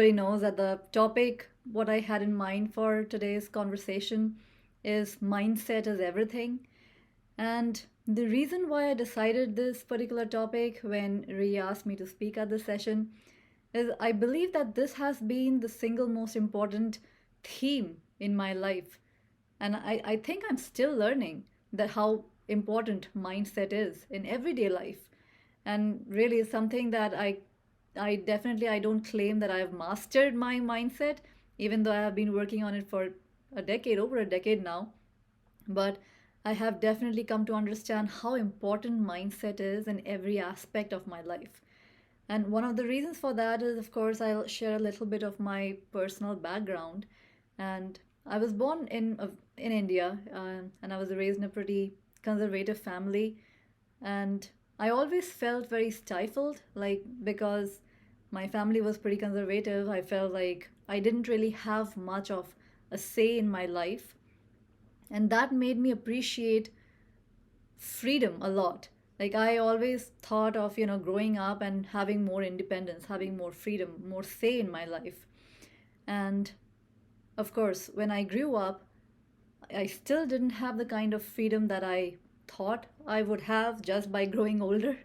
everybody knows that the topic, what I had in mind for today's conversation, is mindset is everything. And the reason why I decided this particular topic when Rhea asked me to speak at this session is I believe that this has been the single most important theme in my life. And I think I'm still learning that how important mindset is in everyday life. And really it's something that I definitely I don't claim that I've mastered my mindset, even though I have been working on it for a decade, over a decade now. But I have definitely come to understand how important mindset is in every aspect of my life. And one of the reasons for that is, of course, I'll share a little bit of my personal background. And I was born in India, and I was raised in a pretty conservative family. And I always felt very stifled, like because my family was pretty conservative, I felt like I didn't really have much of a say in my life. And that made me appreciate freedom a lot. Like I always thought of, growing up and having more independence, having more freedom, more say in my life. And of course, when I grew up, I still didn't have the kind of freedom that I thought I would have just by growing older.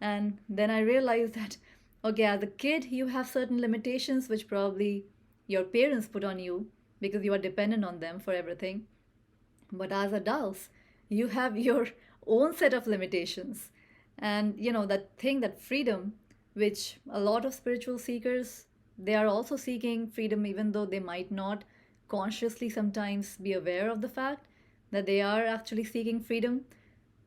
And then I realized that, okay, as a kid, you have certain limitations which probably your parents put on you because you are dependent on them for everything. But as adults, you have your own set of limitations. And that thing, that freedom, which a lot of spiritual seekers, they are also seeking freedom, even though they might not consciously sometimes be aware of the fact that they are actually seeking freedom.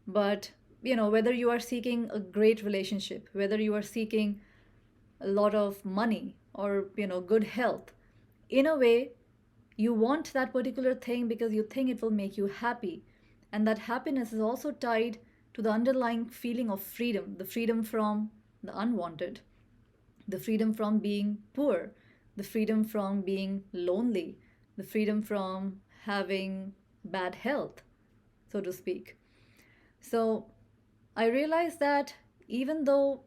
But, whether you are seeking a great relationship, whether you are seeking a lot of money or, good health, in a way, you want that particular thing because you think it will make you happy. And that happiness is also tied to the underlying feeling of freedom, the freedom from the unwanted, the freedom from being poor, the freedom from being lonely, the freedom from having bad health, so to speak. So I realized that even though,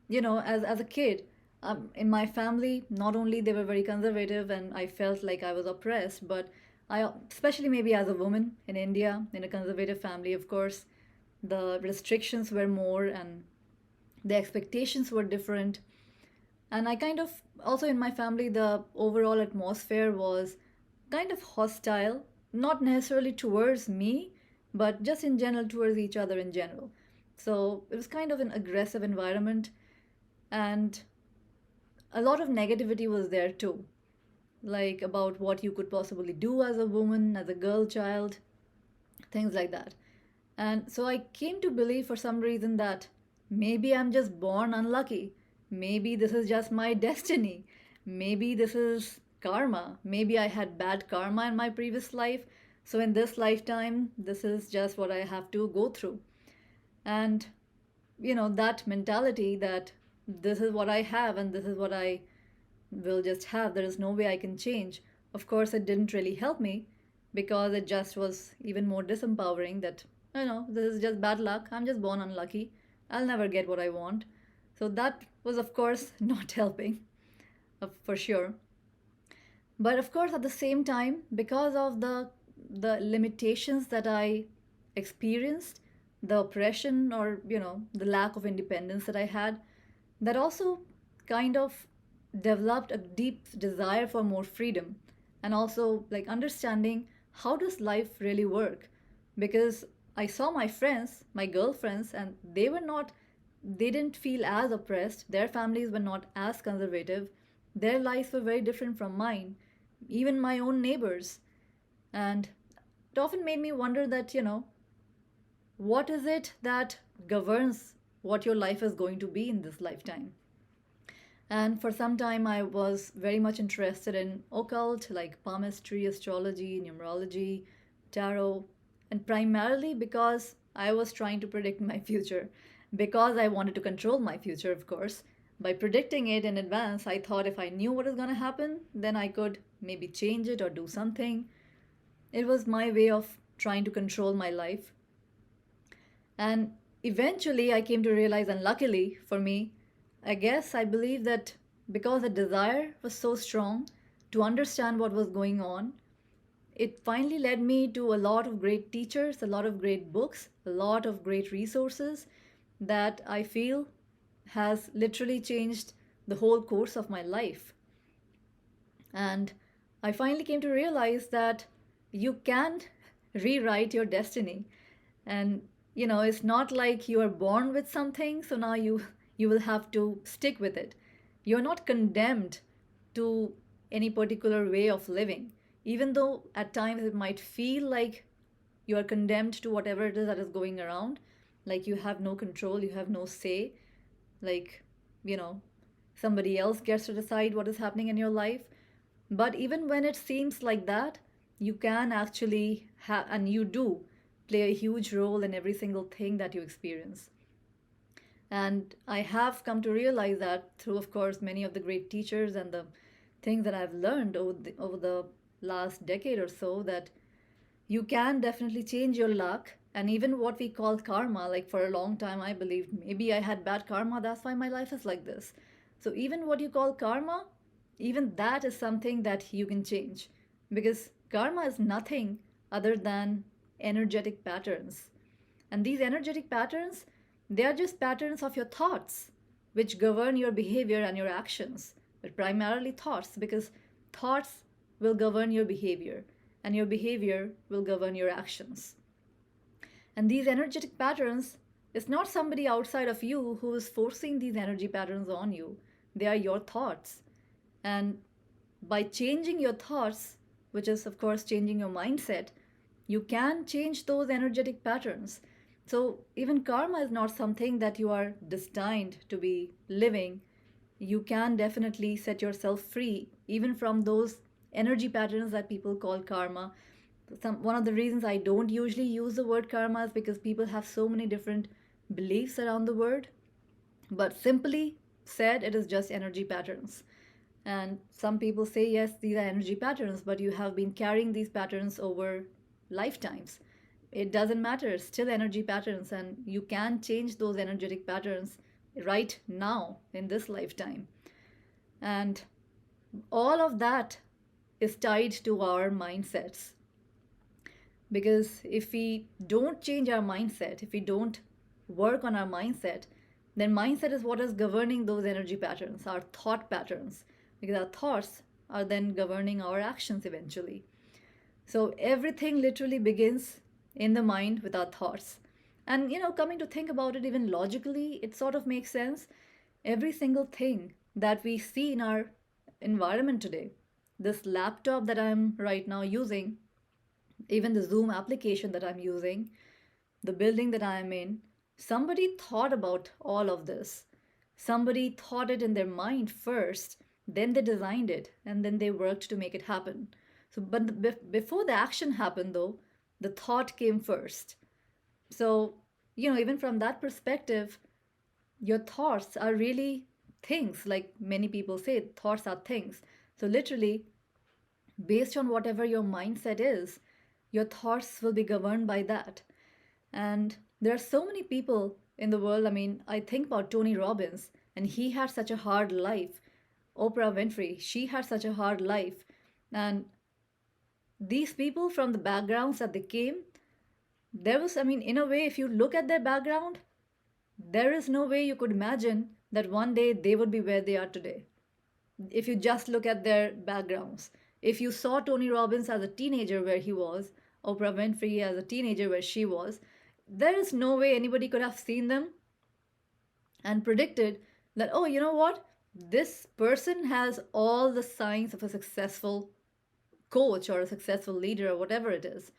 as a kid, in my family, not only they were very conservative and I felt like I was oppressed, but especially maybe as a woman in India, in a conservative family, of course, the restrictions were more and the expectations were different. And I kind of, also in my family, the overall atmosphere was kind of hostile, not necessarily towards me, but just in general towards each other in general. So it was kind of an aggressive environment, and a lot of negativity was there too, like about what you could possibly do as a woman, as a girl child, things like that. And so I came to believe for some reason that maybe I'm just born unlucky. Maybe this is just my destiny. Maybe this is karma. Maybe I had bad karma in my previous life. So in this lifetime, this is just what I have to go through. And, that mentality that this is what I have and this is what I will just have, there is no way I can change. Of course, it didn't really help me because it just was even more disempowering that, this is just bad luck. I'm just born unlucky. I'll never get what I want. So that was, of course, not helping, for sure. But of course, at the same time, because of the limitations that I experienced, the oppression or the lack of independence that I had, that also kind of developed a deep desire for more freedom, and also like understanding how does life really work. Because I saw my friends, my girlfriends, and they didn't feel as oppressed, their families were not as conservative, their lives were very different from mine, even my own neighbors. And it often made me wonder that, what is it that governs what your life is going to be in this lifetime? And for some time, I was very much interested in occult, like palmistry, astrology, numerology, tarot, and primarily because I was trying to predict my future, because I wanted to control my future, of course. By predicting it in advance, I thought if I knew what was going to happen, then I could maybe change it or do something. It was my way of trying to control my life. And eventually, I came to realize, and luckily for me, I guess I believe that because the desire was so strong to understand what was going on, it finally led me to a lot of great teachers, a lot of great books, a lot of great resources that I feel has literally changed the whole course of my life. And I finally came to realize that you can't rewrite your destiny. And it's not like you are born with something, so now you will have to stick with it. You're not condemned to any particular way of living, even though at times it might feel like you are condemned to whatever it is that is going around, like you have no control, you have no say, like you know somebody else gets to decide what is happening in your life. But even when it seems like that, you can actually have, and you do play a huge role in every single thing that you experience. And I have come to realize that through, of course, many of the great teachers and the things that I've learned over the last decade or so, that you can definitely change your luck. And even what we call karma, like for a long time I believed maybe I had bad karma, that's why my life is like this. So even what you call karma, even that is something that you can change, because karma is nothing other than energetic patterns. And these energetic patterns, they are just patterns of your thoughts, which govern your behavior and your actions. But primarily thoughts, because thoughts will govern your behavior, and your behavior will govern your actions. And these energetic patterns, it's not somebody outside of you who is forcing these energy patterns on you. They are your thoughts. And by changing your thoughts, which is, of course, changing your mindset, you can change those energetic patterns. So even karma is not something that you are destined to be living. You can definitely set yourself free even from those energy patterns that people call karma. One of the reasons I don't usually use the word karma is because people have so many different beliefs around the word. But simply said, it is just energy patterns. And some people say, yes, these are energy patterns, but you have been carrying these patterns over lifetimes. It doesn't matter, it's still energy patterns, and you can change those energetic patterns right now in this lifetime. And all of that is tied to our mindsets. Because if we don't change our mindset, if we don't work on our mindset, then mindset is what is governing those energy patterns, our thought patterns, because our thoughts are then governing our actions eventually. So everything literally begins in the mind with our thoughts. And coming to think about it even logically, it sort of makes sense. Every single thing that we see in our environment today, this laptop that I'm right now using, even the Zoom application that I'm using, the building that I'm in, somebody thought about all of this. Somebody thought it in their mind first, then they designed it, and then they worked to make it happen. So, but before the action happened, though, the thought came first. So, even from that perspective, your thoughts are really things. Like many people say, thoughts are things. So, literally, based on whatever your mindset is, your thoughts will be governed by that. And there are so many people in the world. I mean, I think about Tony Robbins, and he had such a hard life. Oprah Winfrey, she had such a hard life. And these people, from the backgrounds that they came, there was, I mean, in a way, if you look at their background, there is no way you could imagine that one day they would be where they are today. If you just look at their backgrounds. If you saw Tony Robbins as a teenager where he was, Oprah Winfrey as a teenager where she was, there is no way anybody could have seen them and predicted that, oh, you know what? This person has all the signs of a successful coach or a successful leader or whatever it is.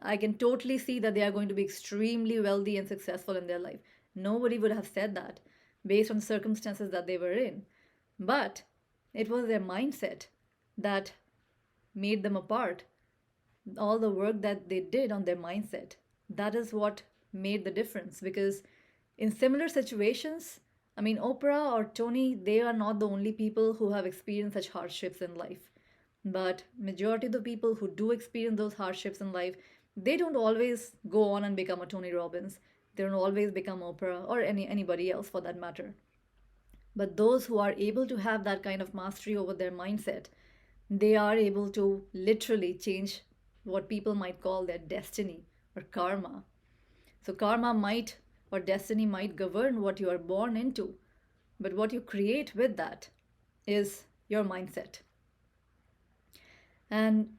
I can totally see that they are going to be extremely wealthy and successful in their life. Nobody would have said that based on the circumstances that they were in. But it was their mindset that made them apart. All the work that they did on their mindset, that is what made the difference. Because in similar situations, I mean, Oprah or Tony, they are not the only people who have experienced such hardships in life. But majority of the people who do experience those hardships in life, they don't always go on and become a Tony Robbins. They don't always become Oprah or anybody else for that matter. But those who are able to have that kind of mastery over their mindset, they are able to literally change what people might call their destiny or karma. So, karma might or destiny might govern what you are born into, but what you create with that is your mindset. And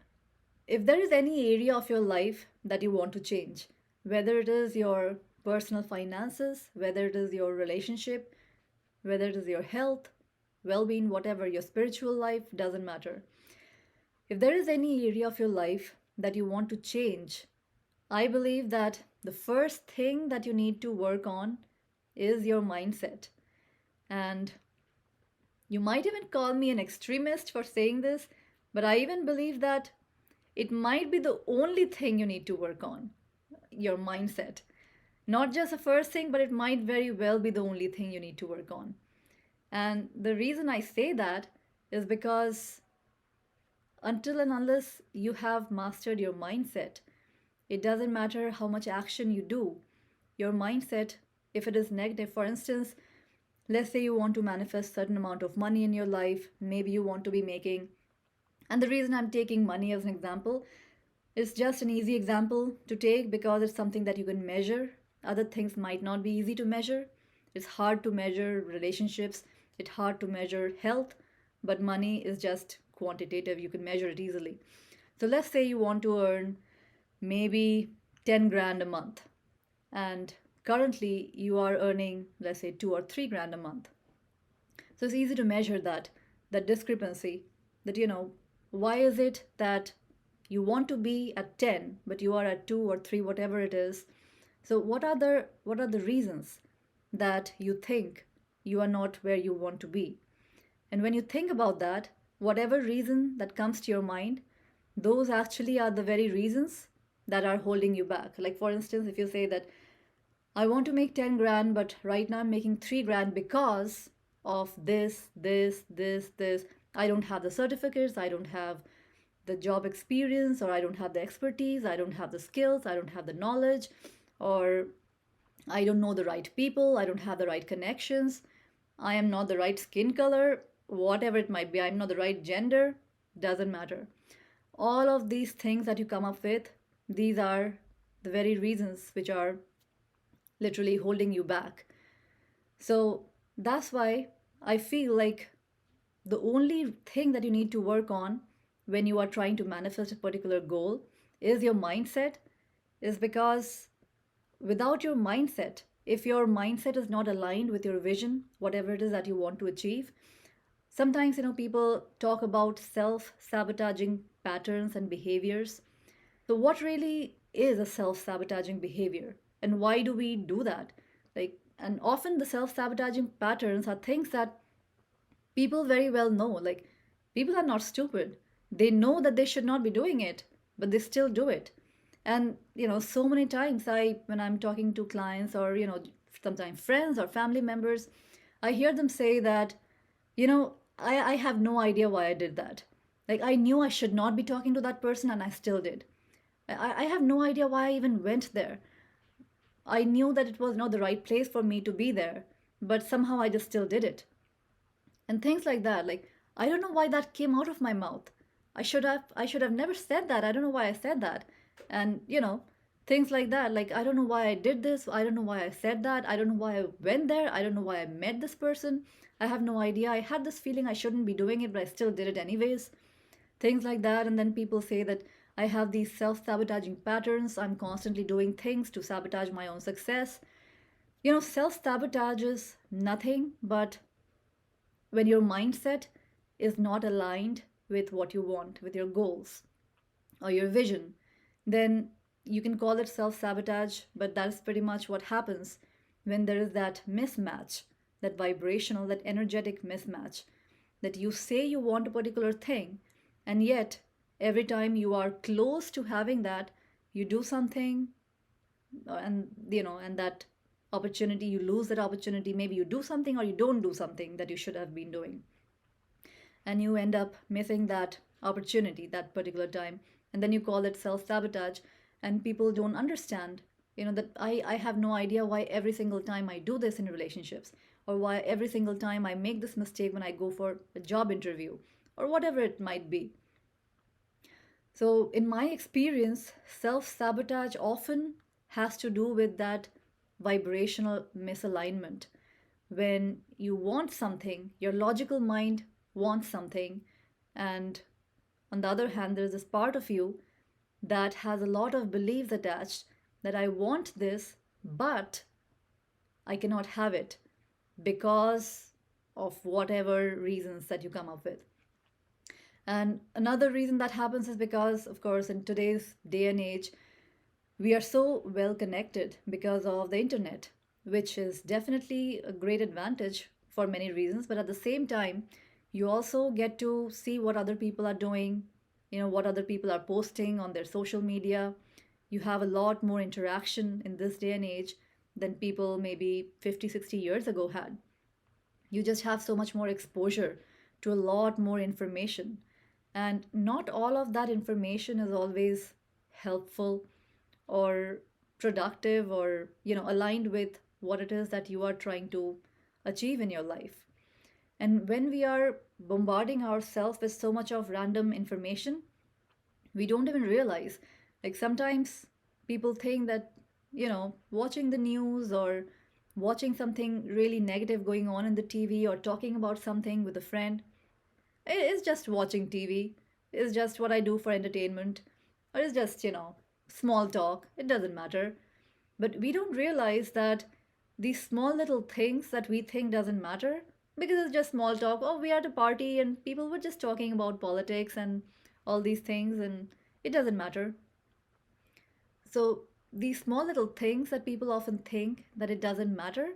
if there is any area of your life that you want to change, whether it is your personal finances, whether it is your relationship, whether it is your health, well being, whatever, your spiritual life, doesn't matter. If there is any area of your life that you want to change, I believe that the first thing that you need to work on is your mindset. And you might even call me an extremist for saying this, but I even believe that it might be the only thing you need to work on, your mindset. Not just the first thing, but it might very well be the only thing you need to work on. And the reason I say that is because until and unless you have mastered your mindset, it doesn't matter how much action you do. Your mindset, if it is negative, for instance, let's say you want to manifest certain amount of money in your life, maybe you want to be making, and the reason I'm taking money as an example is just an easy example to take because it's something that you can measure. Other things might not be easy to measure. It's hard to measure relationships, it's hard to measure health, but money is just quantitative, you can measure it easily. So let's say you want to earn maybe 10 grand a month, and currently you are earning, let's say, 2 or 3 grand a month. So it's easy to measure that discrepancy, that why is it that you want to be at 10 but you are at 2 or 3, whatever it is. So what are the reasons that you think you are not where you want to be? And when you think about that, whatever reason that comes to your mind, those actually are the very reasons that are holding you back. Like, for instance, if you say that I want to make 10 grand, but right now I'm making 3 grand because of this. I don't have the certificates, I don't have the job experience, or I don't have the expertise, I don't have the skills, I don't have the knowledge, or I don't know the right people, I don't have the right connections, I am not the right skin color, whatever it might be, I'm not the right gender, doesn't matter. All of these things that you come up with, these are the very reasons which are literally holding you back. So that's why I feel like the only thing that you need to work on when you are trying to manifest a particular goal is your mindset, is because without your mindset, if your mindset is not aligned with your vision, whatever it is that you want to achieve, sometimes people talk about self-sabotaging patterns and behaviors. So what really is a self-sabotaging behavior, and why do we do that? And often the self-sabotaging patterns are things that people very well know. Like, people are not stupid, they know that they should not be doing it, but they still do it. And so many times, when I'm talking to clients, or sometimes friends or family members, I hear them say that, I have no idea why I did that. Like, I knew I should not be talking to that person and I still did. I have no idea why I even went there. I knew that it was not the right place for me to be there, but somehow I just still did it. And things like that. Like, I don't know why that came out of my mouth. I should have never said that. I don't know why I said that. And things like that. Like, I don't know why I did this. I don't know why I said that. I don't know why I went there. I don't know why I met this person. I have no idea. I had this feeling I shouldn't be doing it, but I still did it anyways. Things like that. And then people say that I have these self-sabotaging patterns. I'm constantly doing things to sabotage my own success. Self-sabotage is nothing but when your mindset is not aligned with what you want, with your goals or your vision, then you can call it self sabotage, but that's pretty much what happens when there is that mismatch, that vibrational, that energetic mismatch, that you say you want a particular thing, and yet every time you are close to having that, you do something, and that opportunity, you lose that opportunity. Maybe you do something or you don't do something that you should have been doing, and you end up missing that opportunity that particular time, and then you call it self-sabotage. And people don't understand that I have no idea why every single time I do this in relationships, or why every single time I make this mistake when I go for a job interview, or whatever it might be. So, in my experience, self sabotage often has to do with that vibrational misalignment. When you want something, your logical mind wants something, and on the other hand, there's this part of you that has a lot of beliefs attached that I want this, but I cannot have it because of whatever reasons that you come up with. And another reason that happens is because, of course, in today's day and age, we are so well connected because of the internet, which is definitely a great advantage for many reasons. But at the same time, you also get to see what other people are doing, what other people are posting on their social media. You have a lot more interaction in this day and age than people maybe 50, 60 years ago had. You just have so much more exposure to a lot more information. And not all of that information is always helpful or productive or aligned with what it is that you are trying to achieve in your life. And when we are bombarding ourselves with so much of random information, we don't even realize. Like sometimes people think that, watching the news or watching something really negative going on in the TV or talking about something with a friend, it's just watching TV. It's just what I do for entertainment. Or it's just, small talk. It doesn't matter. But we don't realize that these small little things that we think doesn't matter because it's just small talk. Oh, we are at a party and people were just talking about politics and all these things and it doesn't matter. So these small little things that people often think that it doesn't matter,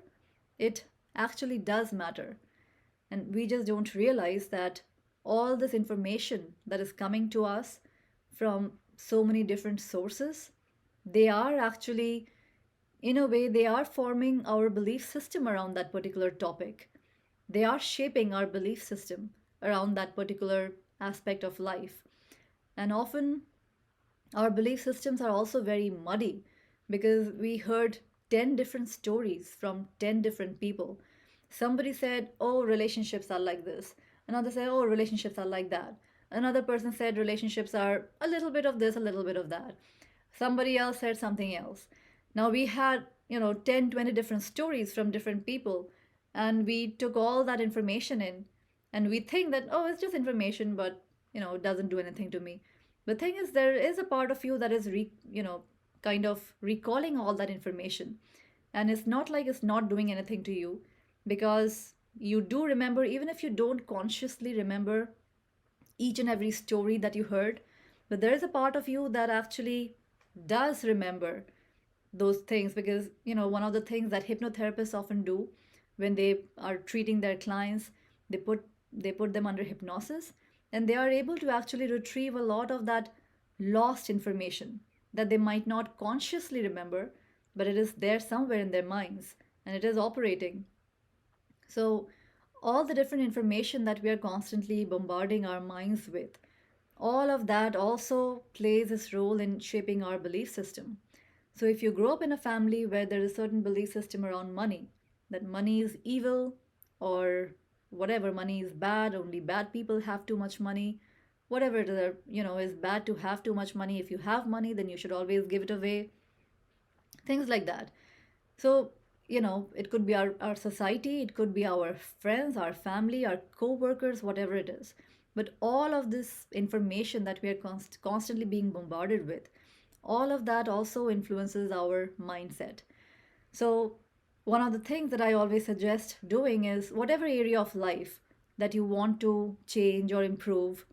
it actually does matter. And we just don't realize that all this information that is coming to us from so many different sources, they are actually, in a way, they are forming our belief system around that particular topic. They are shaping our belief system around that particular aspect of life. And often our belief systems are also very muddy because we heard 10 different stories from 10 different people. Somebody said, oh, relationships are like this. Another said, oh, relationships are like that. Another person said relationships are a little bit of this, a little bit of that. Somebody else said something else. Now we had, 10, 20 different stories from different people, and we took all that information in, and we think that, oh, it's just information, but, it doesn't do anything to me. The thing is, there is a part of you that is, kind of recalling all that information. And it's not like it's not doing anything to you because you do remember, even if you don't consciously remember each and every story that you heard, but there is a part of you that actually does remember those things because, one of the things that hypnotherapists often do when they are treating their clients, they put them under hypnosis and they are able to actually retrieve a lot of that lost information that they might not consciously remember, but it is there somewhere in their minds and it is operating. So, all the different information that we are constantly bombarding our minds with, all of that also plays its role in shaping our belief system. So, if you grow up in a family where there is a certain belief system around money, that money is evil or whatever, money is bad, only bad people have too much money, whatever it is, is bad to have too much money. If you have money, then you should always give it away, things like that. So, it could be our society, it could be our friends, our family, our co-workers, whatever it is. But all of this information that we are constantly being bombarded with, all of that also influences our mindset. So, one of the things that I always suggest doing is whatever area of life that you want to change or improve,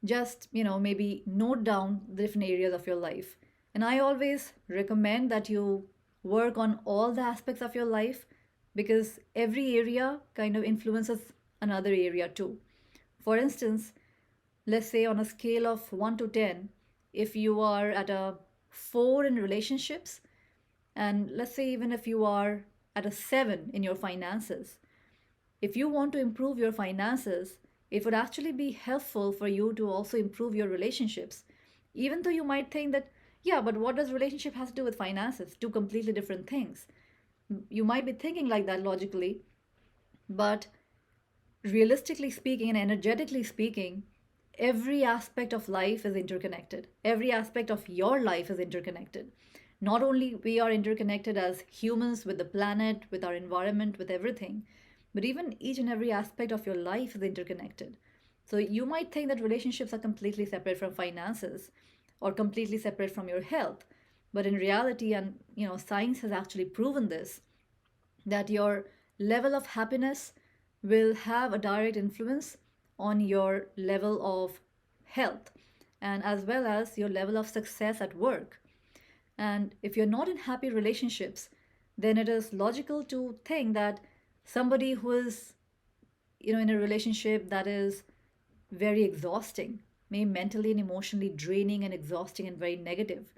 just, maybe note down the different areas of your life. And I always recommend that you work on all the aspects of your life because every area kind of influences another area too. For instance, let's say on a scale of 1 to 10, if you are at a 4 in relationships, and let's say even if you are at a 7 in your finances, if you want to improve your finances, it would actually be helpful for you to also improve your relationships. Even though you might think that, yeah, but what does relationship has to do with finances? Two completely different things. You might be thinking like that logically, but realistically speaking and energetically speaking, every aspect of life is interconnected. Every aspect of your life is interconnected. Not only we are interconnected as humans with the planet, with our environment, with everything, but even each and every aspect of your life is interconnected. So you might think that relationships are completely separate from finances or completely separate from your health. But in reality, and science has actually proven this, that your level of happiness will have a direct influence on your level of health and as well as your level of success at work. And if you're not in happy relationships, then it is logical to think that somebody who is, in a relationship that is very exhausting, maybe mentally and emotionally draining and exhausting and very negative,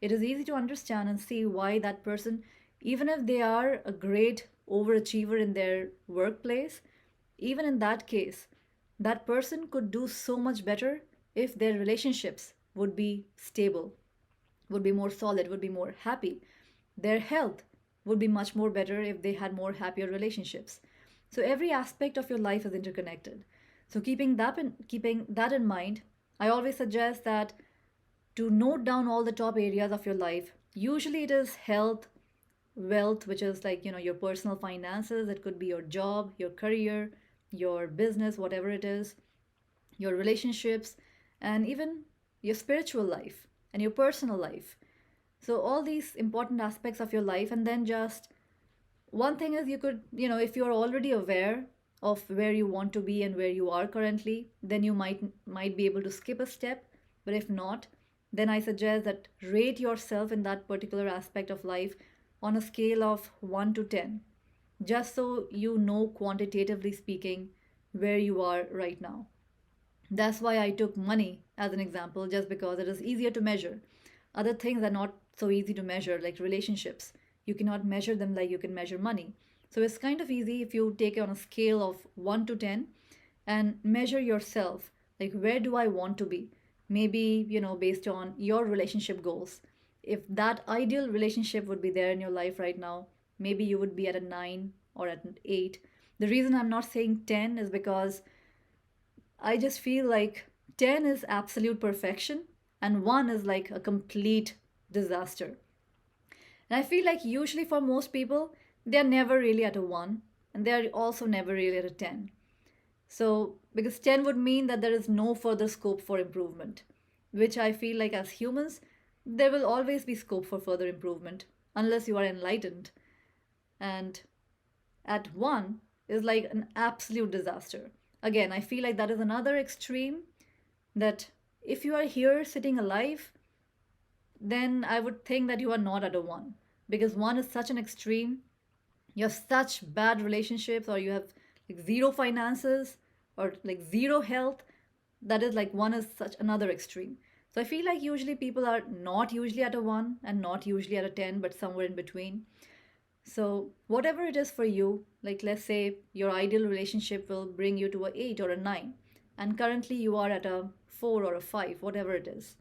it is easy to understand and see why that person, even if they are a great overachiever in their workplace, even in that case, that person could do so much better if their relationships would be stable, would be more solid, would be more happy. Their health would be much more better if they had more happier relationships. So every aspect of your life is interconnected. So keeping that in mind, I always suggest that to note down all the top areas of your life. Usually it is health, wealth, which is like, your personal finances. It could be your job, your career, your business, whatever it is, your relationships, and even your spiritual life and your personal life. So all these important aspects of your life. And then just one thing is, you could, if you're already aware of where you want to be and where you are currently, then you might be able to skip a step. But if not, then I suggest that rate yourself in that particular aspect of life on a scale of 1 to 10, just so you know quantitatively speaking where you are right now. That's why I took money as an example, just because it is easier to measure. Other things are not so easy to measure, like relationships. You cannot measure them like you can measure money. So it's kind of easy if you take it on a scale of 1 to 10 and measure yourself. Like, where do I want to be? Maybe, based on your relationship goals. If that ideal relationship would be there in your life right now, maybe you would be at a 9 or at an 8. The reason I'm not saying 10 is because I just feel like 10 is absolute perfection and 1 is like a complete disaster. And I feel like usually for most people, they're never really at a 1 and they're also never really at a 10. So, because 10 would mean that there is no further scope for improvement, which I feel like as humans, there will always be scope for further improvement unless you are enlightened. And at 1 is like an absolute disaster. Again, I feel like that is another extreme, that if you are here sitting alive, then I would think that you are not at a 1, because 1 is such an extreme. You have such bad relationships, or you have like zero finances, or like zero health. That is like 1 is such another extreme. So I feel like usually people are not usually at a 1 and not usually at a 10, but somewhere in between. So whatever it is for you, like let's say your ideal relationship will bring you to a 8 or a 9, and currently you are at a 4 or a 5, whatever it is.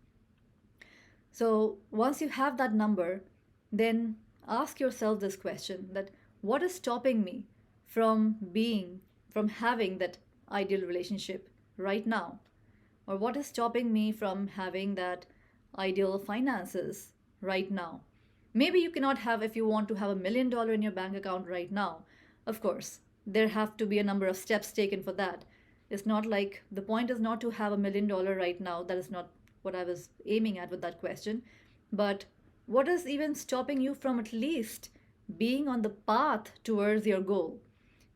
So once you have that number, then ask yourself this question, that what is stopping me from having that ideal relationship right now? Or what is stopping me from having that ideal finances right now? Maybe you cannot have, if you want to have $1 million in your bank account right now, of course, there have to be a number of steps taken for that. It's not like the point is not to have $1 million right now. That is not what I was aiming at with that question. But what is even stopping you from at least being on the path towards your goal?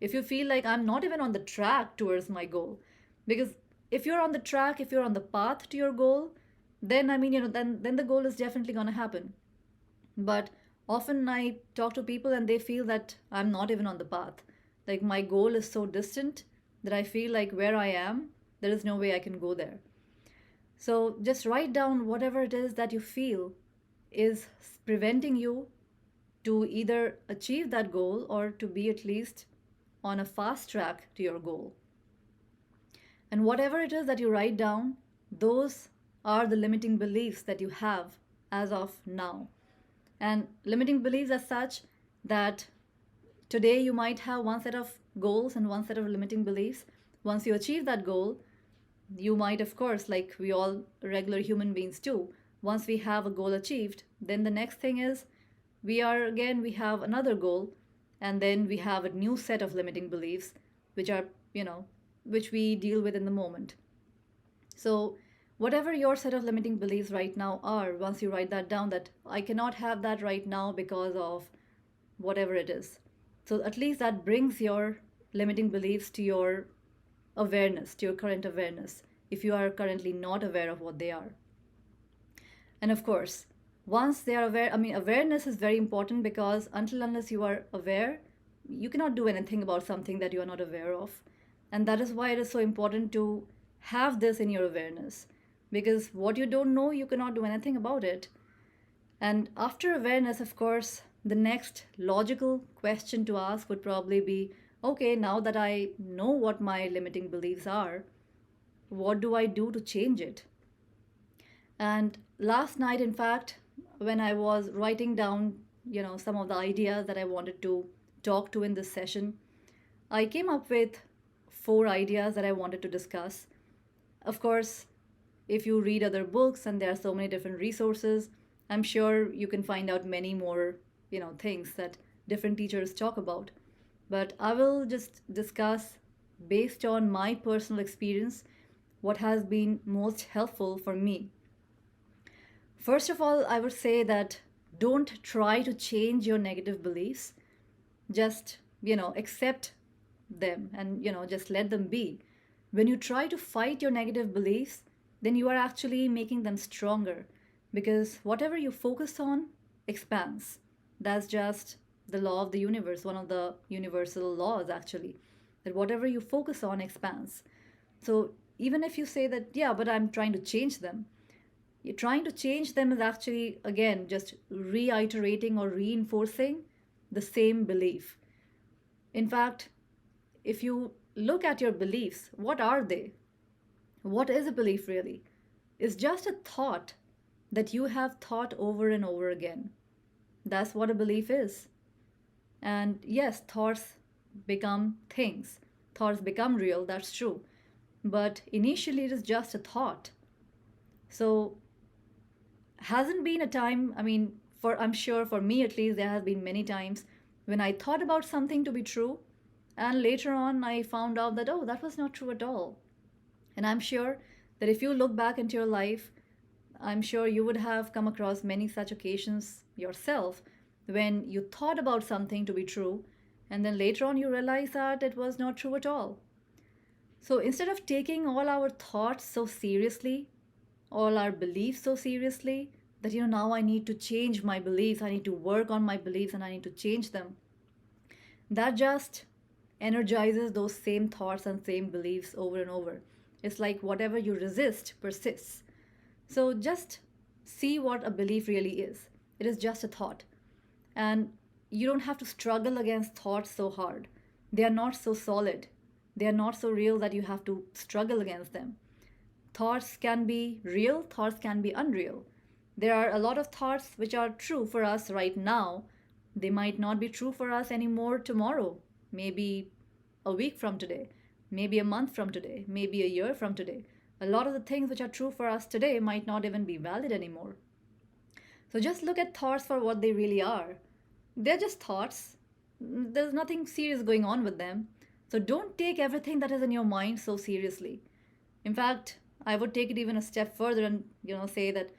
If you feel like I'm not even on the track towards my goal, because if you're on the track, if you're on the path to your goal, then then the goal is definitely going to happen. But often I talk to people and they feel that I'm not even on the path. Like my goal is so distant that I feel like where I am, there is no way I can go there. So just write down whatever it is that you feel is preventing you to either achieve that goal or to be at least on a fast track to your goal. And whatever it is that you write down, those are the limiting beliefs that you have as of now. And limiting beliefs as such, that today you might have one set of goals and one set of limiting beliefs. Once you achieve that goal, you might, of course, like we all regular human beings do, once we have a goal achieved, then the next thing is we have another goal, and then we have a new set of limiting beliefs, which are, which we deal with in the moment. So, whatever your set of limiting beliefs right now are, once you write that down, that I cannot have that right now because of whatever it is. So, at least that brings your limiting beliefs to your awareness, to your current awareness, if you are currently not aware of what they are. And of course, once they are aware, awareness is very important, because until unless you are aware, you cannot do anything about something that you are not aware of. And that is why it is so important to have this in your awareness, because what you don't know, you cannot do anything about it. And after awareness, of course, the next logical question to ask would probably be, okay, now that I know what my limiting beliefs are, what do I do to change it? And last night, in fact, when I was writing down, some of the ideas that I wanted to talk to in this session, I came up with 4 ideas that I wanted to discuss. Of course, if you read other books, and there are so many different resources, I'm sure you can find out many more, things that different teachers talk about. But I will just discuss, based on my personal experience, what has been most helpful for me. First of all, I would say that don't try to change your negative beliefs. Just, accept them, and, just let them be. When you try to fight your negative beliefs, then you are actually making them stronger, because whatever you focus on expands. That's just the law of the universe, one of the universal laws, actually, that whatever you focus on expands. So even if you say that, yeah, but I'm trying to change them, you're trying to change them is actually, again, just reiterating or reinforcing the same belief. In fact, if you look at your beliefs, what are they? What is a belief really? It's just a thought that you have thought over and over again. That's what a belief is. And yes, thoughts become things, thoughts become real, that's true. But initially, it is just a thought. So, hasn't been a time, I'm sure for me at least, there has been many times when I thought about something to be true, and later on I found out that, oh, that was not true at all. And I'm sure that if you look back into your life, I'm sure you would have come across many such occasions yourself, when you thought about something to be true, and then later on you realize that it was not true at all. So instead of taking all our thoughts so seriously, all our beliefs so seriously, that, now I need to change my beliefs, I need to work on my beliefs, and I need to change them, that just energizes those same thoughts and same beliefs over and over. It's like whatever you resist persists. So just see what a belief really is. It is just a thought. And you don't have to struggle against thoughts so hard. They are not so solid. They are not so real that you have to struggle against them. Thoughts can be real, thoughts can be unreal. There are a lot of thoughts which are true for us right now. They might not be true for us anymore tomorrow, maybe a week from today, maybe a month from today, maybe a year from today. A lot of the things which are true for us today might not even be valid anymore. So just look at thoughts for what they really are. They're just thoughts. There's nothing serious going on with them. So don't take everything that is in your mind so seriously. In fact, I would take it even a step further and, say that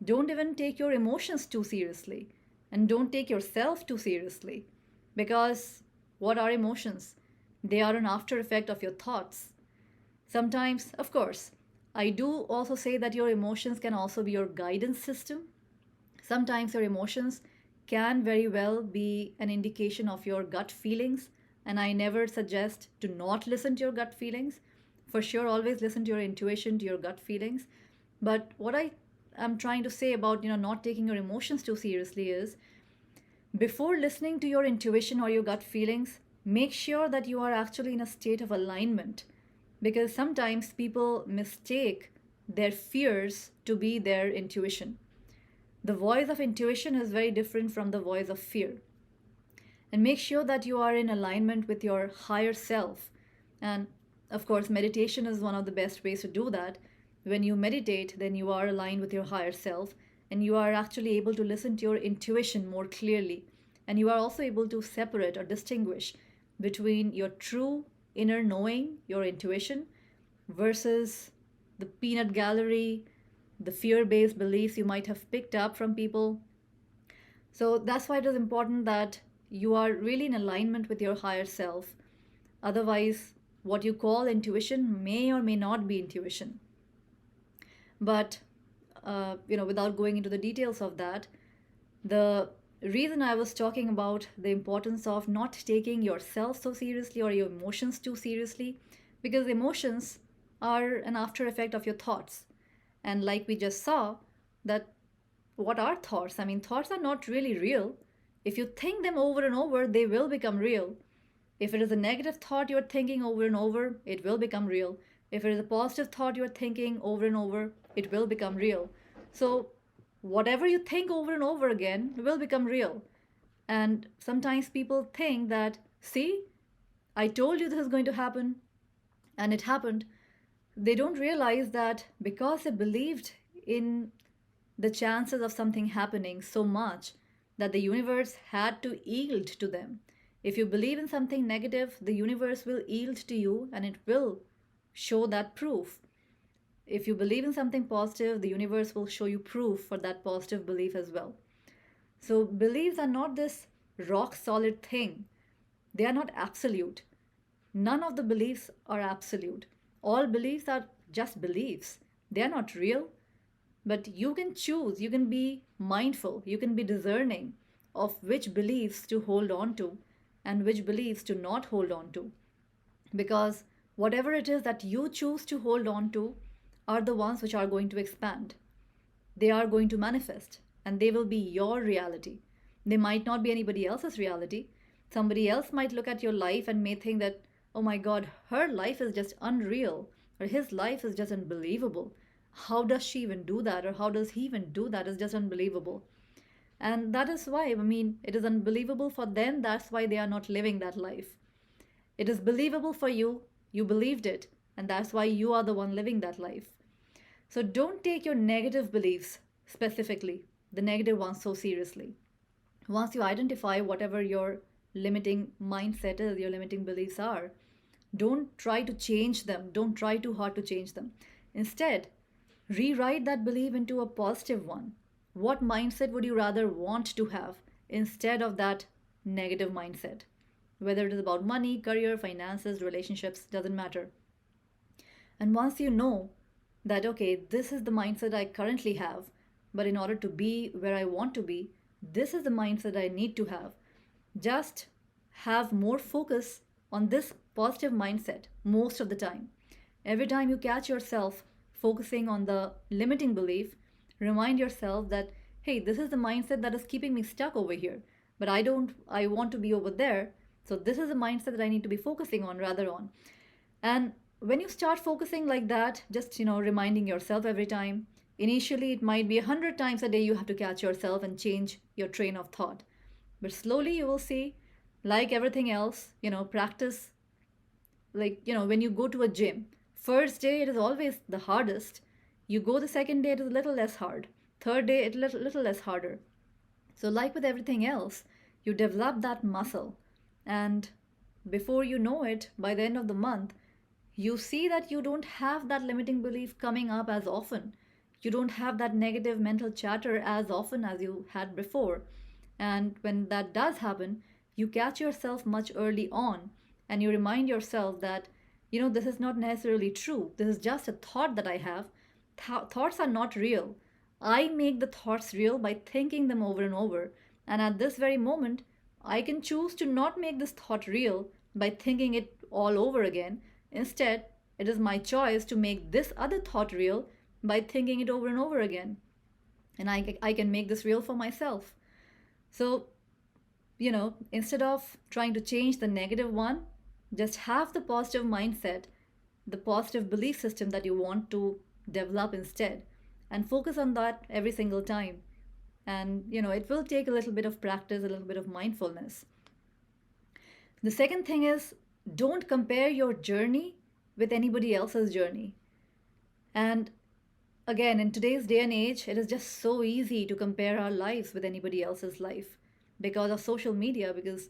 don't even take your emotions too seriously, and don't take yourself too seriously, because what are emotions? They are an after effect of your thoughts. Sometimes, of course, I do also say that your emotions can also be your guidance system. Sometimes your emotions can very well be an indication of your gut feelings, and I never suggest to not listen to your gut feelings. For sure, always listen to your intuition, to your gut feelings. But what I am trying to say about, not taking your emotions too seriously is, before listening to your intuition or your gut feelings, make sure that you are actually in a state of alignment, because sometimes people mistake their fears to be their intuition. The voice of intuition is very different from the voice of fear. and make sure that you are in alignment with your higher self. And of course, meditation is one of the best ways to do that. When you meditate, then you are aligned with your higher self, and you are actually able to listen to your intuition more clearly. And you are also able to separate or distinguish between your true inner knowing, your intuition, versus the peanut gallery, the fear based beliefs you might have picked up from people. So that's why it is important that you are really in alignment with your higher self. Otherwise, what you call intuition may or may not be intuition. But, without going into the details of that, the reason I was talking about the importance of not taking yourself so seriously or your emotions too seriously, because emotions are an after effect of your thoughts. And like we just saw, that what are thoughts? I mean, thoughts are not really real. If you think them over and over, they will become real. If it is a negative thought you're thinking over and over, it will become real. If it is a positive thought you're thinking over and over, it will become real. So, whatever you think over and over again will become real. And sometimes people think that, see, I told you this is going to happen, and it happened. They don't realize that because they believed in the chances of something happening so much that the universe had to yield to them. If you believe in something negative, the universe will yield to you and it will show that proof. If you believe in something positive, the universe will show you proof for that positive belief as well. So, beliefs are not this rock solid thing, they are not absolute. None of the beliefs are absolute. All beliefs are just beliefs, they are not real. But you can choose, you can be mindful, you can be discerning of which beliefs to hold on to and which beliefs to not hold on to. Because whatever it is that you choose to hold on to are the ones which are going to expand. They are going to manifest and they will be your reality. They might not be anybody else's reality. Somebody else might look at your life and may think that, oh my God, her life is just unreal or his life is just unbelievable. How does she even do that or how does he even do that? Is just unbelievable. And that is why, I mean, it is unbelievable for them. That's why they are not living that life. It is believable for you. You believed it. And that's why you are the one living that life. So don't take your negative beliefs specifically, the negative ones, so seriously. Once you identify whatever your limiting mindset is, your limiting beliefs are, don't try to change them. Don't try too hard to change them. Instead, rewrite that belief into a positive one. What mindset would you rather want to have instead of that negative mindset? Whether it is about money, career, finances, relationships, doesn't matter. And once you know that, okay, this is the mindset I currently have, but in order to be where I want to be, this is the mindset I need to have. Just have more focus on this positive mindset most of the time. Every time you catch yourself focusing on the limiting belief, remind yourself that, hey, this is the mindset that is keeping me stuck over here, but I want to be over there. So this is the mindset that I need to be focusing on rather on. And when you start focusing like that, just, reminding yourself every time, initially it might be 100 times a day you have to catch yourself and change your train of thought. But slowly you will see, like everything else, practice. Like, when you go to a gym, first day it is always the hardest. You go the second day, it is a little less hard. Third day, it is a little less harder. So, like with everything else, you develop that muscle. And before you know it, by the end of the month, you see that you don't have that limiting belief coming up as often. You don't have that negative mental chatter as often as you had before. And when that does happen, you catch yourself much early on and you remind yourself that, this is not necessarily true. This is just a thought that I have. Thoughts are not real. I make the thoughts real by thinking them over and over. And at this very moment, I can choose to not make this thought real by thinking it all over again. Instead, it is my choice to make this other thought real by thinking it over and over again. And I can make this real for myself. So, instead of trying to change the negative one, just have the positive mindset, the positive belief system that you want to develop instead, and focus on that every single time. And, it will take a little bit of practice, a little bit of mindfulness. The second thing is, don't compare your journey with anybody else's journey. And again, in today's day and age, it is just so easy to compare our lives with anybody else's life because of social media, because,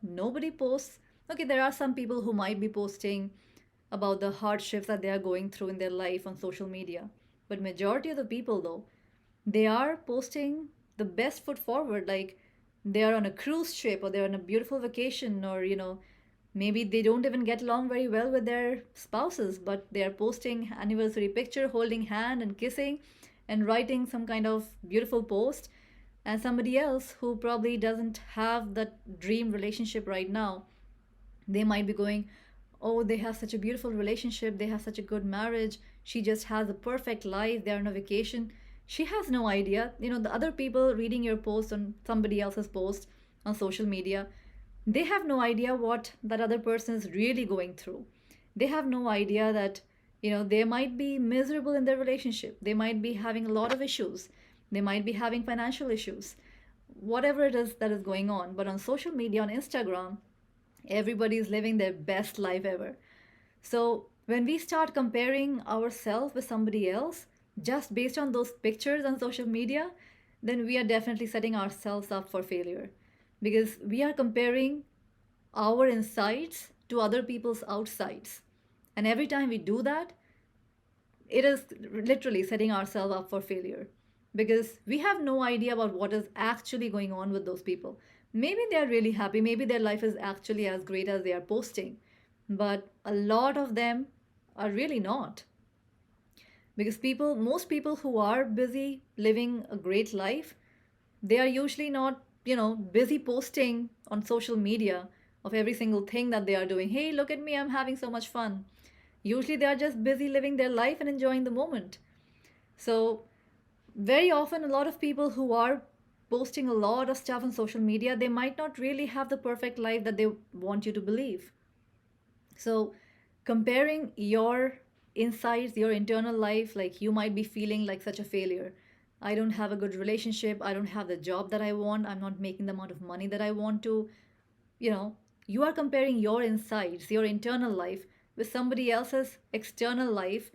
nobody posts. Okay, there are some people who might be posting about the hardships that they are going through in their life on social media. But majority of the people, though, they are posting the best foot forward, like they are on a cruise ship or they're on a beautiful vacation, or maybe they don't even get along very well with their spouses, but they are posting anniversary picture holding hand and kissing and writing some kind of beautiful post. And somebody else who probably doesn't have that dream relationship right now, they might be going, oh, they have such a beautiful relationship, they have such a good marriage, she just has a perfect life, they're on a vacation. She has no idea. The other people reading your post on somebody else's post on social media, they have no idea what that other person is really going through. They have no idea that, they might be miserable in their relationship, they might be having a lot of issues, they might be having financial issues, whatever it is that is going on. But on social media, on Instagram, everybody is living their best life ever. So when we start comparing ourselves with somebody else just based on those pictures on social media, then we are definitely setting ourselves up for failure, because we are comparing our insides to other people's outsides. And every time we do that, it is literally setting ourselves up for failure, because we have no idea about what is actually going on with those people. Maybe they are really happy, maybe their life is actually as great as they are posting, but a lot of them are really not. Because most people who are busy living a great life, they are usually not, busy posting on social media of every single thing that they are doing. Hey, look at me, I'm having so much fun. Usually they are just busy living their life and enjoying the moment. So very often, a lot of people who are posting a lot of stuff on social media, they might not really have the perfect life that they want you to believe. So comparing your insights, your internal life, like you might be feeling like such a failure. I don't have a good relationship, I don't have the job that I want, I'm not making the amount of money that I want to. you know you are comparing your insights, your internal life, with somebody else's external life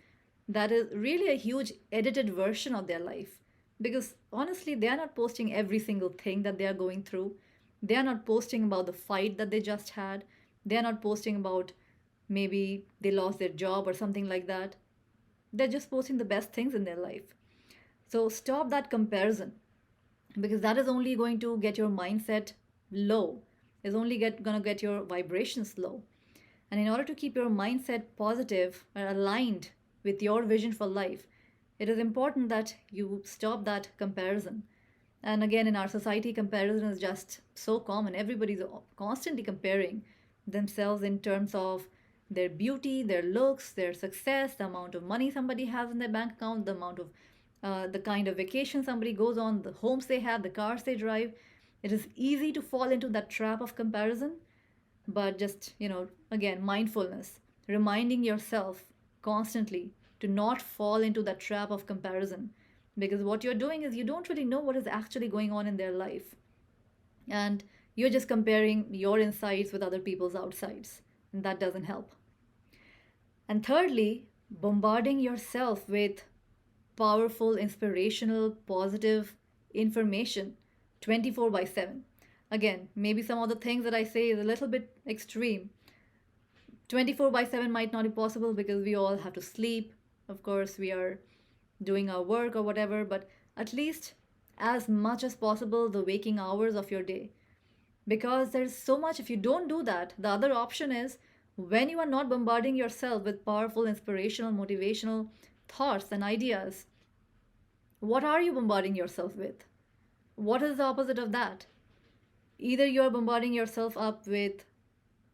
that is really a huge edited version of their life. Because honestly, they are not posting every single thing that they are going through. They are not posting about the fight that they just had. They are not posting about maybe they lost their job or something like that. They're just posting the best things in their life. So stop that comparison, because that is only going to get your mindset low, is only going to get your vibrations low. And in order to keep your mindset positive and aligned with your vision for life, it is important that you stop that comparison. And again, in our society, comparison is just so common. Everybody's constantly comparing themselves in terms of their beauty, their looks, their success, the amount of money somebody has in their bank account, the amount of the kind of vacation somebody goes on, the homes they have, the cars they drive. It is easy to fall into that trap of comparison, but just, again, mindfulness, reminding yourself constantly to not fall into that trap of comparison. Because what you're doing is you don't really know what is actually going on in their life. And you're just comparing your insides with other people's outsides. And that doesn't help. And thirdly, bombarding yourself with powerful, inspirational, positive information 24 by 7. Again, maybe some of the things that I say is a little bit extreme. 24 by 7 might not be possible because we all have to sleep. Of course, we are doing our work or whatever, but at least as much as possible the waking hours of your day. Because there's so much, if you don't do that, the other option is, when you are not bombarding yourself with powerful, inspirational, motivational thoughts and ideas, what are you bombarding yourself with? What is the opposite of that? Either you are bombarding yourself up with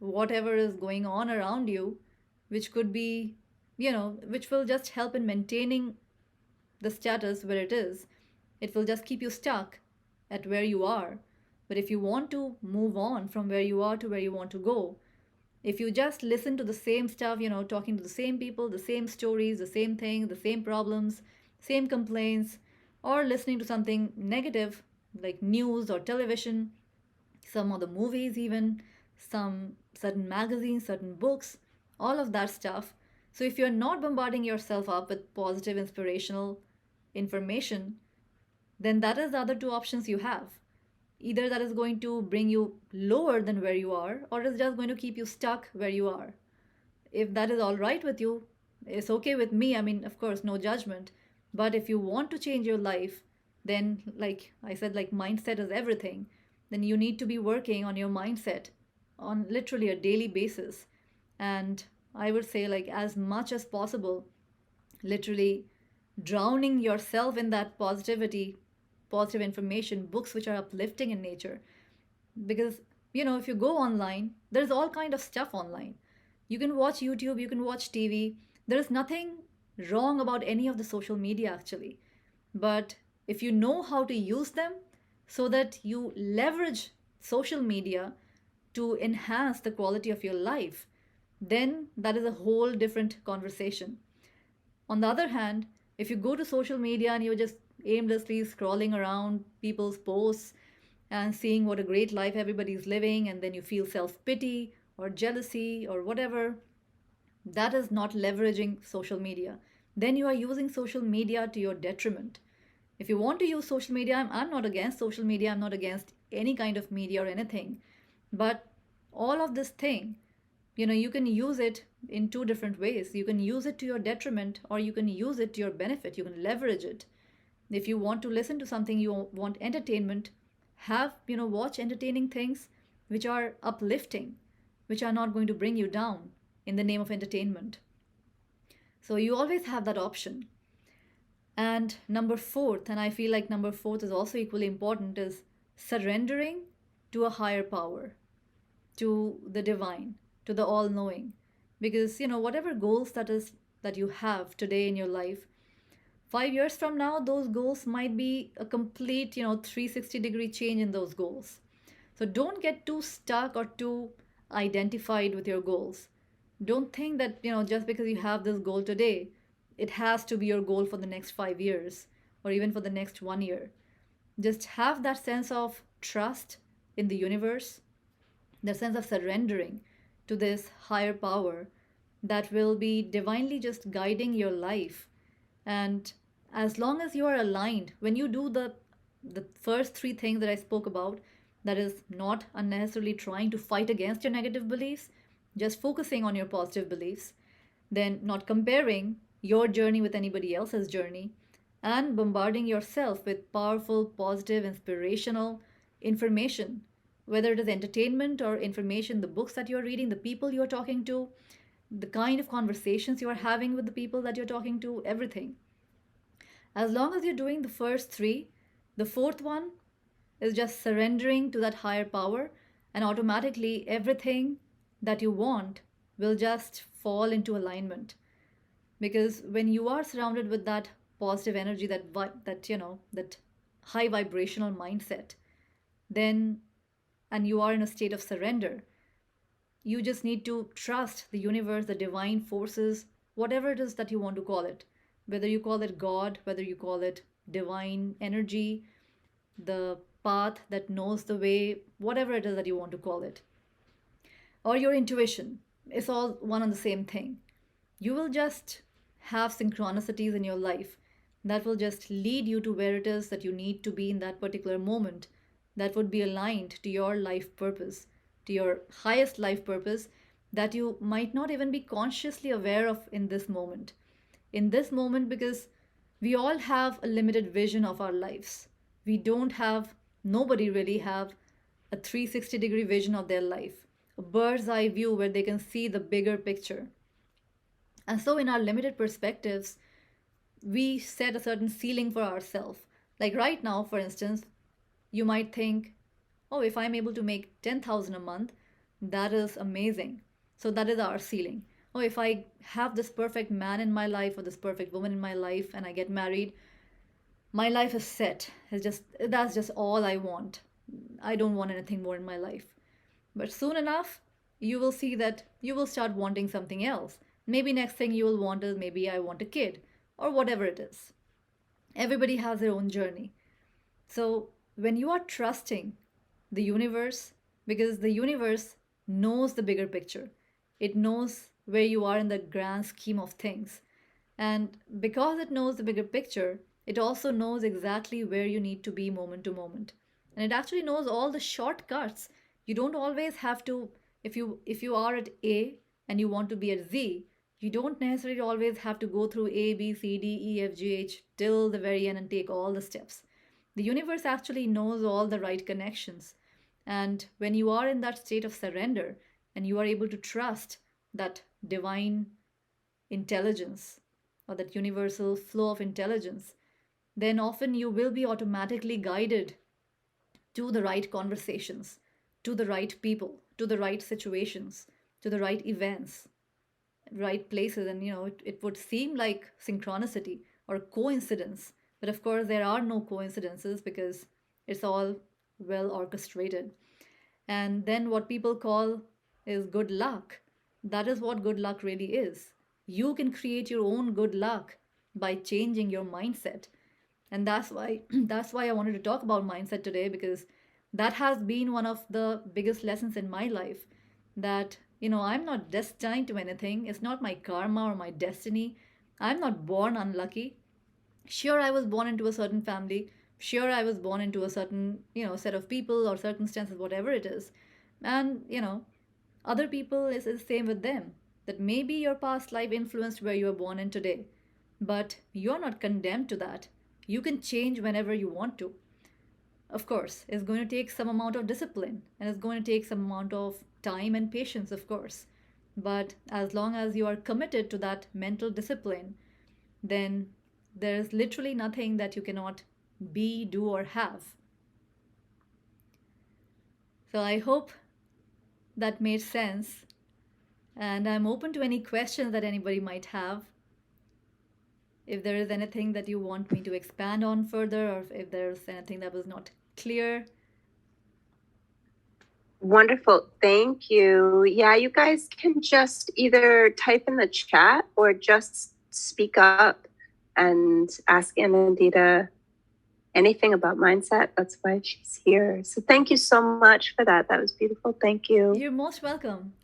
whatever is going on around you, which could be, which will just help in maintaining the status where it is. It will just keep you stuck at where you are. But if you want to move on from where you are to where you want to go, if you just listen to the same stuff, talking to the same people, the same stories, the same things, the same problems, same complaints, or listening to something negative like news or television, some of the movies even, some certain magazines, certain books, all of that stuff. So if you're not bombarding yourself up with positive, inspirational information, then that is the other two options you have. Either that is going to bring you lower than where you are, or it's just going to keep you stuck where you are. If that is all right with you, it's okay with me. I mean, of course, no judgment. But if you want to change your life, then, like I said, like mindset is everything. Then you need to be working on your mindset on literally a daily basis. And I would say, like, as much as possible, literally drowning yourself in that positivity, positive information, books which are uplifting in nature. Because, if you go online, there's all kind of stuff online. You can watch YouTube, you can watch TV. There is nothing wrong about any of the social media actually. But if you know how to use them so that you leverage social media to enhance the quality of your life, then that is a whole different conversation. On the other hand, if you go to social media and you're just aimlessly scrolling around people's posts and seeing what a great life everybody's living, and then you feel self pity or jealousy or whatever, that is not leveraging social media. Then you are using social media to your detriment. If you want to use social media, I'm not against social media, I'm not against any kind of media or anything. But all of this thing, you can use it in two different ways. You can use it to your detriment, or you can use it to your benefit. You can leverage it. If you want to listen to something, you want entertainment, watch entertaining things which are uplifting, which are not going to bring you down in the name of entertainment. So you always have that option. And number fourth, and I feel like number fourth is also equally important, is surrendering to a higher power, to the divine, to the all knowing. Because, whatever goals that you have today in your life, 5 years from now, those goals might be a complete, 360-degree change in those goals. So don't get too stuck or too identified with your goals. Don't think that, just because you have this goal today, it has to be your goal for the next 5 years or even for the next 1 year. Just have that sense of trust in the universe, the sense of surrendering to this higher power that will be divinely just guiding your life. And as long as you are aligned, when you do the first three things that I spoke about, that is not unnecessarily trying to fight against your negative beliefs, just focusing on your positive beliefs, then not comparing your journey with anybody else's journey, and bombarding yourself with powerful, positive, inspirational information, whether it is entertainment or information, the books that you're reading, the people you're talking to, the kind of conversations you are having with the people that you're talking to, everything. As long as you're doing the first three, the fourth one is just surrendering to that higher power, and automatically everything that you want will just fall into alignment. Because when you are surrounded with that positive energy, that high vibrational mindset, then, and you are in a state of surrender, you just need to trust the universe, the divine forces, whatever it is that you want to call it, whether you call it God, whether you call it divine energy, the path that knows the way, whatever it is that you want to call it, or your intuition. It's all one and the same thing. You will just have synchronicities in your life that will just lead you to where it is that you need to be in that particular moment, that would be aligned to your life purpose, to your highest life purpose, that you might not even be consciously aware of in this moment. In this moment, because we all have a limited vision of our lives. Nobody really have a 360-degree vision of their life, a bird's eye view where they can see the bigger picture. And so in our limited perspectives, we set a certain ceiling for ourselves. Like right now, for instance, you might think, oh, if I'm able to make 10,000 a month, that is amazing. So that is our ceiling. Oh, if I have this perfect man in my life or this perfect woman in my life and I get married, my life is set. That's just all I want. I don't want anything more in my life. But soon enough, you will see that you will start wanting something else. Maybe next thing you will want is, maybe I want a kid, or whatever it is. Everybody has their own journey. So when you are trusting the universe, because the universe knows the bigger picture. It knows where you are in the grand scheme of things. And because it knows the bigger picture, it also knows exactly where you need to be moment to moment. And it actually knows all the shortcuts. You don't always have to, if you are at A and you want to be at Z, you don't necessarily always have to go through A, B, C, D, E, F, G, H till the very end and take all the steps. The universe actually knows all the right connections. And when you are in that state of surrender and you are able to trust that divine intelligence or that universal flow of intelligence, then often you will be automatically guided to the right conversations, to the right people, to the right situations, to the right events, right places. And it would seem like synchronicity or coincidence, but of course there are no coincidences because it's all well orchestrated. And then what people call is good luck. That is what good luck really is. You can create your own good luck by changing your mindset. And that's why that's why I wanted to talk about mindset today, because that has been one of the biggest lessons in my life, that I'm not destined to anything. It's not my karma or my destiny. I'm not born unlucky. Sure, I was born into a certain family. Sure, I was born into a certain set of people or circumstances, whatever it is. And other people is the same with them, that maybe your past life influenced where you were born in today, but you're not condemned to that. You can change whenever you want to. Of course, it's going to take some amount of discipline, and it's going to take some amount of time and patience, of course. But as long as you are committed to that mental discipline, then there's literally nothing that you cannot be, do, or have. So I hope that made sense. And I'm open to any questions that anybody might have. If there is anything that you want me to expand on further, or if there's anything that was not clear. Wonderful. Thank you. Yeah, you guys can just either type in the chat or just speak up and ask Annindita anything about mindset. That's why she's here. So thank you so much for that. That was beautiful. Thank you. You're most welcome.